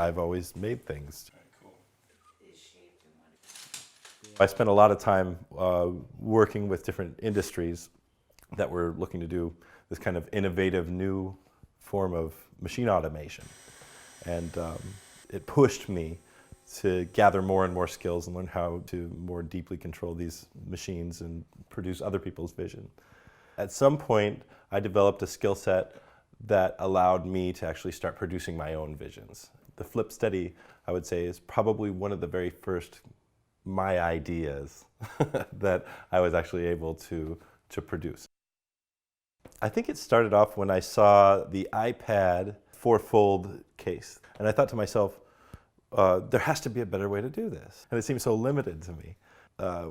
I've always made things. I spent a lot of time working with different industries that were looking to do this kind of innovative new form of machine automation. And it pushed me to gather more and more skills and learn how to more deeply control these machines and produce other people's vision. At some point, I developed a skill set that allowed me to actually start producing my own visions. The FlipSteady, I would say, is probably one of the very first my ideas that I was actually able to produce. I think it started off when I saw the iPad four-fold case. And I thought to myself, there has to be a better way to do this. And it seemed so limited to me.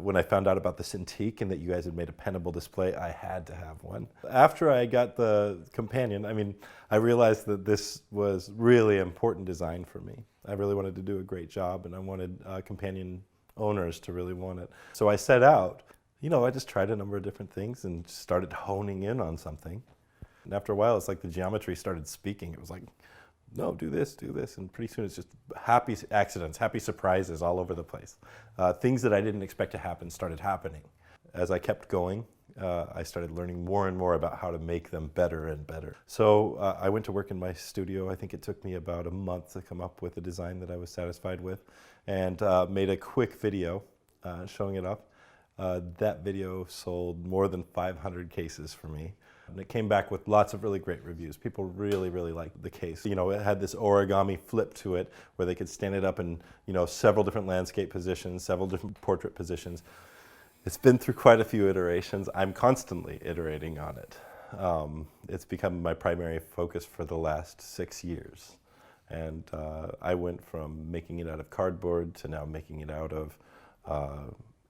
When I found out about the Cintiq and that you guys had made a pennable display, I had to have one. After I got the companion, I realized that this was really important design for me. I really wanted to do a great job, and I wanted companion owners to really want it. So I set out, I just tried a number of different things and started honing in on something. And after a while, it's like the geometry started speaking. It was like, no, do this, and pretty soon it's just happy accidents, happy surprises all over the place. Things that I didn't expect to happen started happening. As I kept going, I started learning more and more about how to make them better and better. So I went to work in my studio. I think it took me about a month to come up with a design that I was satisfied with, and made a quick video showing it up. That video sold more than 500 cases for me. And it came back with lots of really great reviews. People really, really liked the case. It had this origami flip to it where they could stand it up in, several different landscape positions, several different portrait positions. It's been through quite a few iterations. I'm constantly iterating on it. It's become my primary focus for the last 6 years. And I went from making it out of cardboard to now making it out of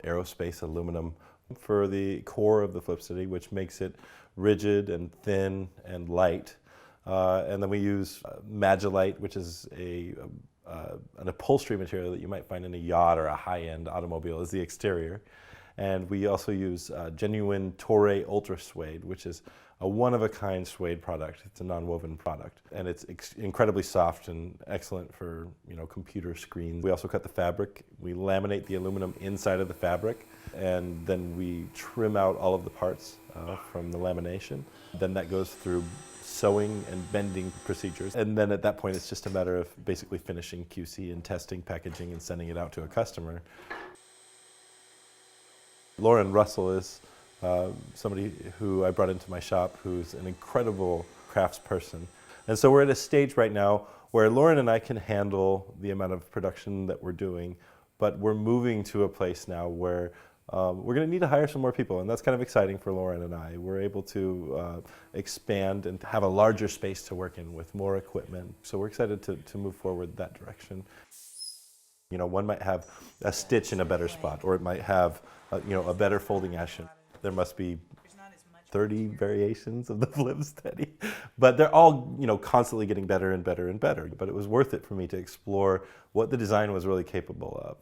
aerospace aluminum for the core of the FlipSteady, which makes it rigid and thin and light. And then we use Magilite, which is an upholstery material that you might find in a yacht or a high-end automobile, as the exterior. And we also use genuine Toray Ultra Suede, which is a one-of-a-kind suede product. It's a non-woven product, and it's incredibly soft and excellent for computer screens. We also cut the fabric. We laminate the aluminum inside of the fabric, and then we trim out all of the parts from the lamination. Then that goes through sewing and bending procedures, and then at that point it's just a matter of basically finishing QC and testing, packaging, and sending it out to a customer. Lauren Russell is somebody who I brought into my shop who's an incredible craftsperson. And so we're at a stage right now where Lauren and I can handle the amount of production that we're doing, but we're moving to a place now where we're going to need to hire some more people, and that's kind of exciting for Lauren and I. We're able to expand and have a larger space to work in with more equipment. So we're excited to move forward that direction. One might have a stitch in a better spot, or it might have a better folding action. There must be 30 variations of the FlipSteady, but they're all constantly getting better and better and better. But it was worth it for me to explore what the design was really capable of.